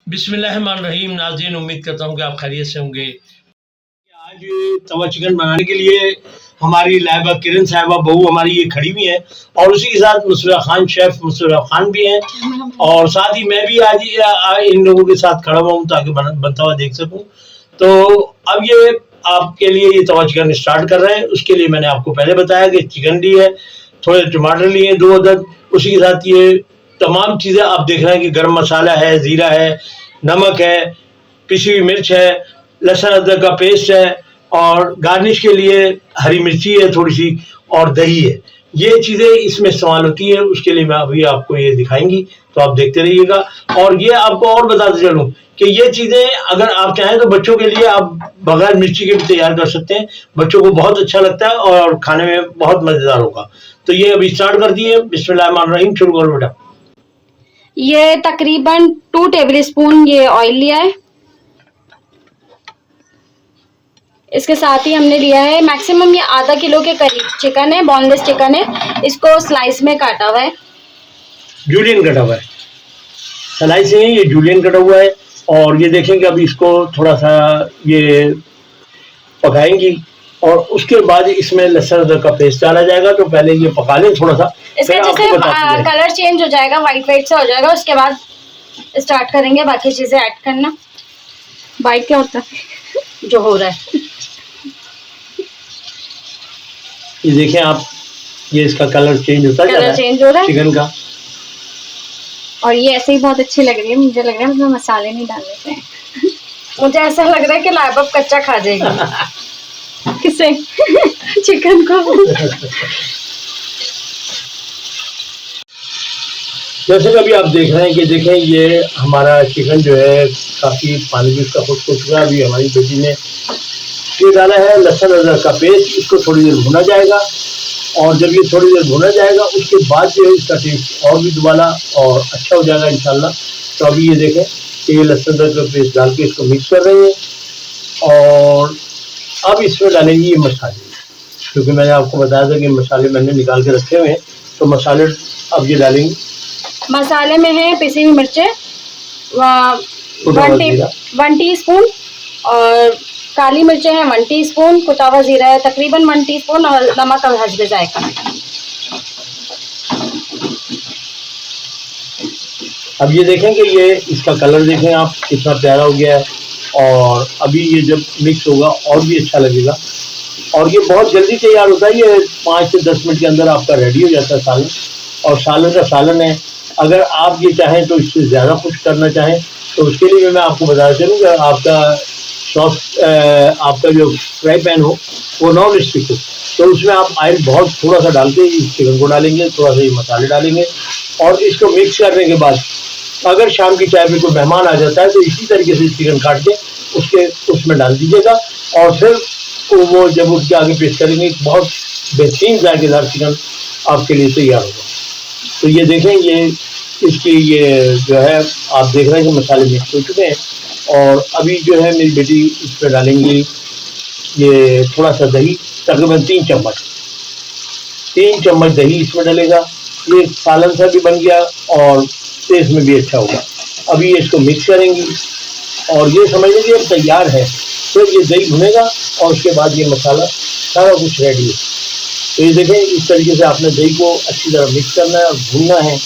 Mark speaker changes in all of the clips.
Speaker 1: बिस्मिल्लाहिर्रहमानिर्रहीम। नाज़रीन, उम्मीद करता हूँ कि आप खैरियत से होंगे। आज तवा चिकन बनाने के लिए हमारी लाइबा किरण साहिबा बहू हमारी ये खड़ी हुई है और उसी के साथ मुसर्रफ खान शेफ मुसर्रफ खान भी हैं और साथ ही मैं भी आज इन लोगों के साथ खड़ा हुआ हूँ ताकि बनता हुआ देख सकूँ। तो अब ये आपके लिए ये तवा चिकन स्टार्ट कर रहे हैं। उसके लिए मैंने आपको पहले बताया कि चिकन ली है, थोड़े टमाटर लिए 2 अदद, उसी के साथ ये तमाम चीज़ें आप देख रहे हैं कि गरम मसाला है, ज़ीरा है, नमक है, पिसी हुई मिर्च है, लहसुन अदरक का पेस्ट है और गार्निश के लिए हरी मिर्ची है थोड़ी सी और दही है। ये चीज़ें इसमें इस्तेमाल होती है, उसके लिए मैं अभी आपको ये दिखाएंगी, तो आप देखते रहिएगा। और ये आपको और बताते चलूँ कि ये चीज़ें अगर आप चाहें तो बच्चों के लिए आप बगैर मिर्ची के भी तैयार कर सकते हैं, बच्चों को बहुत अच्छा लगता है और खाने में बहुत मज़ेदार होगा। तो ये अभी स्टार्ट कर दिए। बिस्मिल्लाहिर्रहमानिर्रहीम, शुरू करो बेटा।
Speaker 2: ये तकरीबन 2 टेबलस्पून ये ऑयल लिया है। इसके साथ ही हमने लिया है मैक्सिमम ये आधा किलो के करीब चिकन है, बोनलेस चिकन है। इसको स्लाइस में काटा हुआ है,
Speaker 1: जूलियन कटा हुआ है, स्लाइस है, ये जूलियन कटा हुआ है। और ये देखेंगे अभी इसको थोड़ा सा ये पकाएंगी और उसके बाद इसमें लहसुन अदरक का पेस्ट डाला जाएगा। तो पहले ये पका लें थोड़ा सा,
Speaker 2: इसका जैसे कलर चेंज हो जाएगा, वाइट वाइट से हो जाएगा, उसके बाद स्टार्ट करेंगे बाकी चीजें ऐड करना। वाइट क्या होता है जो हो रहा है,
Speaker 1: ये देखें आप, ये इसका कलर चेंज होता है,
Speaker 2: कलर चेंज हो रहा है
Speaker 1: चिकन का।
Speaker 2: और ये ऐसे ही बहुत अच्छी लग रही है। मुझे लग रहा है इसमें मसाले नहीं डालने थे। मुझे ऐसा लग रहा है कि लाइबा कच्चा खा जाएगी। किसे? चिकन को।
Speaker 1: जैसे कि अभी आप देख रहे हैं कि देखें ये हमारा चिकन जो है काफ़ी पानी भी उसका खुश्क हो चुका है। अभी हमारी बेटी ने ये डाला है लहसुन अदरक का पेस्ट, इसको थोड़ी देर भुना जाएगा और जब ये थोड़ी देर भुना जाएगा उसके बाद जो है इसका टेस्ट और भी दोबारा और अच्छा हो जाएगा इंशाल्लाह। तो अभी ये देखें कि ये लहसुन अदरक का पेस्ट डाल के इसको मिक्स कर रहे हैं और अब इसमें डालेंगे ये मसाले, क्योंकि मैंने आपको बताया था कि मसाले मैंने निकाल के रखे हुए हैं। तो मसाले अब ये डालेंगे।
Speaker 2: मसाले में है पिसी हुई मिर्चें 1 टीस्पून और काली मिर्चें हैं 1 टीस्पून, कुटा हुआ जीरा है तकरीबन 1 टीस्पून और नमक और हस्बे जायका।
Speaker 1: अब ये देखें कि ये इसका कलर देखें आप कितना प्यारा हो गया है और अभी ये जब मिक्स होगा और भी अच्छा लगेगा। और ये बहुत जल्दी तैयार होता है, ये 5 से 10 मिनट के अंदर आपका रेडी हो जाता है सालन। और सालन का सालन है। अगर आप ये चाहें तो इससे ज़्यादा कुछ करना चाहें तो उसके लिए मैं आपको बता चलूँ कि आपका जो फ्राई पैन हो वो नॉन स्टिक हो, तो उसमें आप ऑयल बहुत थोड़ा सा डाल के इस चिकन को डालेंगे, थोड़ा सा ये मसाले डालेंगे और इसको मिक्स करने के बाद अगर शाम की चाय में कोई मेहमान आ जाता है तो इसी तरीके से चिकन काट के उसमें डाल दीजिएगा और फिर वो जब उसके आगे पेश करेंगे बहुत बेहतरीन जायकेदार चिकन आपके लिए तैयार होगा। तो ये देखें ये इसकी ये जो है आप देख रहे हैं कि मसाले मिक्स हो चुके हैं और अभी जो है मेरी बेटी इसमें डालेंगी ये थोड़ा सा दही, तकरीबन 3 चम्मच दही इसमें डलेगा। ये सालन सा भी बन गया और टेस्ट में भी अच्छा होगा। अभी ये इसको मिक्स करेंगी और ये समझ लीजिए अब तैयार है। फिर ये दही भुनेगा और उसके बाद ये मसाला सारा कुछ रेडी है। तो ये देखें इस तरीके से आपने दही को अच्छी तरह मिक्स करना है और भूनना है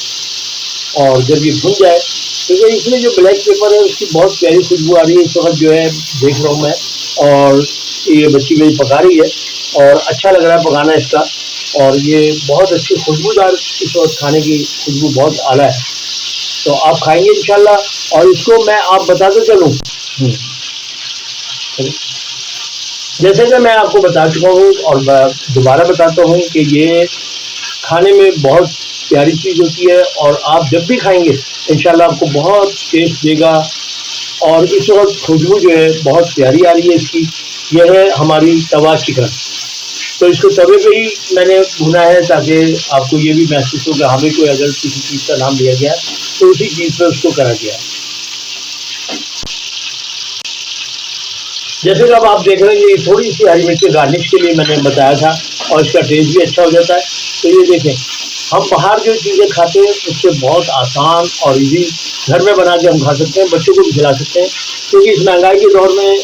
Speaker 1: और जब ये भुन जाए तो इसमें जो ब्लैक पेपर है उसकी बहुत प्यारी खुशबू आ रही है इस वक्त जो है देख रहा हूँ मैं। और ये बच्ची मेरी पका रही है और अच्छा लग रहा है पकाना इसका और ये बहुत अच्छी खुशबूदार इस वक्त खाने की खुशबू बहुत आला है। तो आप खाएंगे इंशाल्लाह। और इसको मैं आप बताते चलूँ, जैसे कि मैं आपको बता चुका हूँ और दोबारा बताता हूँ कि ये खाने में बहुत प्यारी चीज़ होती है और आप जब भी खाएंगे इंशाल्लाह आपको बहुत टेस्ट देगा। और इस वक्त खुशबू जो है बहुत प्यारी आ रही है इसकी। यह है हमारी तवा चिकन। तो इसको तवे पे ही मैंने भुना है ताकि आपको ये भी महसूस हो कि हमें कोई अगर किसी चीज़ का नाम लिया गया तो उसी चीज़ पर उसको करा गया। जैसे कि अब आप देख रहे हैं ये थोड़ी सी हरी मिर्ची गार्निश के लिए मैंने बताया था और इसका टेस्ट भी अच्छा हो जाता है। तो ये देखें हम बाहर जो चीज़ें खाते हैं उससे बहुत आसान और इजी घर में बना के हम खा सकते हैं, बच्चों को भी खिला सकते हैं, क्योंकि इस महंगाई के दौर में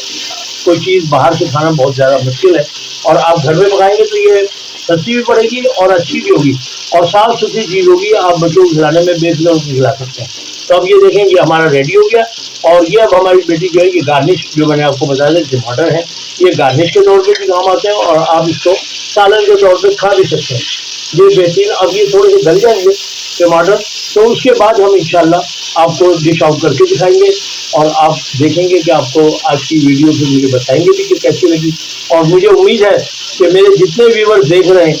Speaker 1: कोई चीज़ बाहर से खाना बहुत ज़्यादा मुश्किल है। और आप घर में पकाएंगे तो ये सस्ती भी पड़ेगी और अच्छी भी होगी और साफ सुथरी चीज़ होगी। आप बच्चों को खिलाने में बेफिक्र होकर खिला सकते हैं। तो अब ये देखें ये हमारा रेडी हो गया और ये अब हमारी बेटी जो है ये गार्निश, जो मैंने आपको बताया था टमाटर है, ये गार्निश के तौर पे भी काम आते हैं और आप इसको सालन के तौर पे खा भी सकते हैं। ये बेहतरीन। अब ये थोड़े से गल जाएंगे टमाटर, तो उसके बाद हम इंशाल्लाह आपको डिश आउट करके दिखाएंगे और आप देखेंगे कि आपको आज की वीडियो फिर मुझे बताएंगे भी कि कैसी लगी। और मुझे उम्मीद है कि मेरे जितने व्यूअर्स देख रहे हैं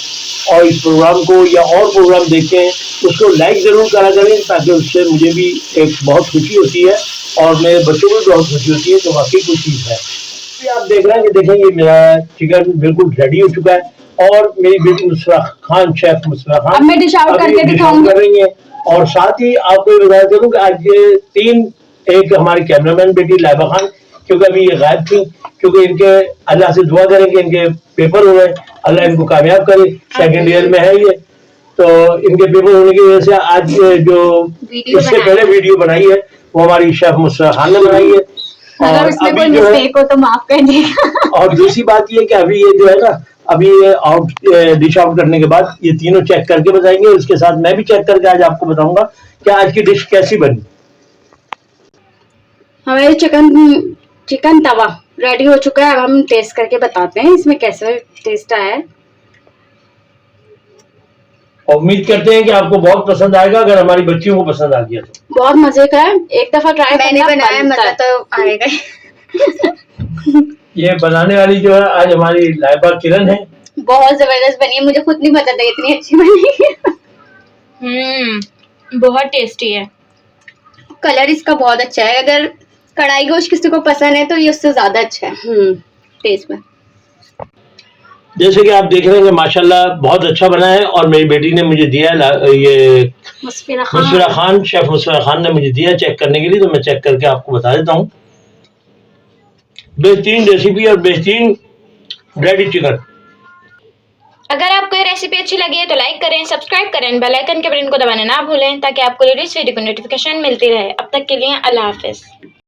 Speaker 1: और इस प्रोग्राम को या और प्रोग्राम देखते हैं उसको लाइक ज़रूर करा करें, ताकि उससे मुझे भी एक बहुत खुशी होती है और मेरे बच्चों को भी बहुत खुशी होती है। तो वाकई कोई चीज़ है। अभी आप देख रहे हैं कि देखेंगे मेरा चिकन बिल्कुल रेडी हो चुका है और मेरी बेटी मुस्फरा खान, शेफ मुस्फरा खान,
Speaker 2: अब मैं डिश आउट करके दिखाऊंगी
Speaker 1: कर रही है। और साथ ही आपको ये बताया चलूँ कि आज ये तीन, एक हमारी कैमरामैन बेटी लाइबा खान, क्योंकि अभी ये गायब थी, क्योंकि इनके अल्लाह से दुआ करें कि इनके पेपर हो गए, अल्लाह इनको कामयाब करे। सेकंड ईयर में है ये, तो इनके पेपर होने की वजह से आज जो इससे पहले वीडियो बनाई है वो हमारी शेफ मुस्फरा खान ने बनाई है।
Speaker 2: अगर उसमें कोई मिस्टेक हो तो माफ कर दीजिएगा।
Speaker 1: और दूसरी बात ये कि अभी ये जो है ना, अभी ये आउट डिश आउट करने के बाद ये तीनों चेक करके बताएंगे। उसके साथ मैं भी चेक करके आज आपको बताऊंगा कि आज की डिश कैसी बनी।
Speaker 2: हमारे चिकन तवा रेडी हो चुका है। अब हम टेस्ट करके बताते हैं इसमें कैसा टेस्ट आया है।
Speaker 1: उम्मीद करते हैं कि आपको बहुत पसंद आएगा। अगर हमारी बच्चियों को पसंद आ गया तो
Speaker 2: बहुत मजे का है, एक दफा ट्राई
Speaker 3: मैंने बनाया, मजा तो आएगा।
Speaker 1: ये बनाने वाली जो है आज हमारी लाइबा किरण है।
Speaker 3: बहुत जबरदस्त बनी है, मुझे खुद नहीं पता था इतनी अच्छी बनी है।
Speaker 2: बहुत टेस्टी है।
Speaker 3: कलर इसका बहुत अच्छा है। अगर कढ़ाई गोश्त किसी को पसंद है तो ये उससे ज्यादा अच्छा है टेस्ट में।
Speaker 1: जैसे कि आप देख रहे हैं कि माशाल्लाह बहुत अच्छा बना है और मेरी बेटी ने मुझे दिया ये
Speaker 2: मुस्फरा
Speaker 1: खान, शेफ मुस्फरा खान ने मुझे दिया चेक करने के लिए। तो मैं चेक करके आपको बता देता हूँ। बेहतरीन रेसिपी और बेहतरीन रेडी चिकन।
Speaker 4: अगर आपको ये रेसिपी अच्छी लगी है तो लाइक करें, सब्सक्राइब करें, बेल आइकन के बटन को दबाना ना भूलें ताकि आपको लेटेस्ट वीडियो की नोटिफिकेशन मिलती रहे। अब तक के लिए अल्लाह हाफिज़।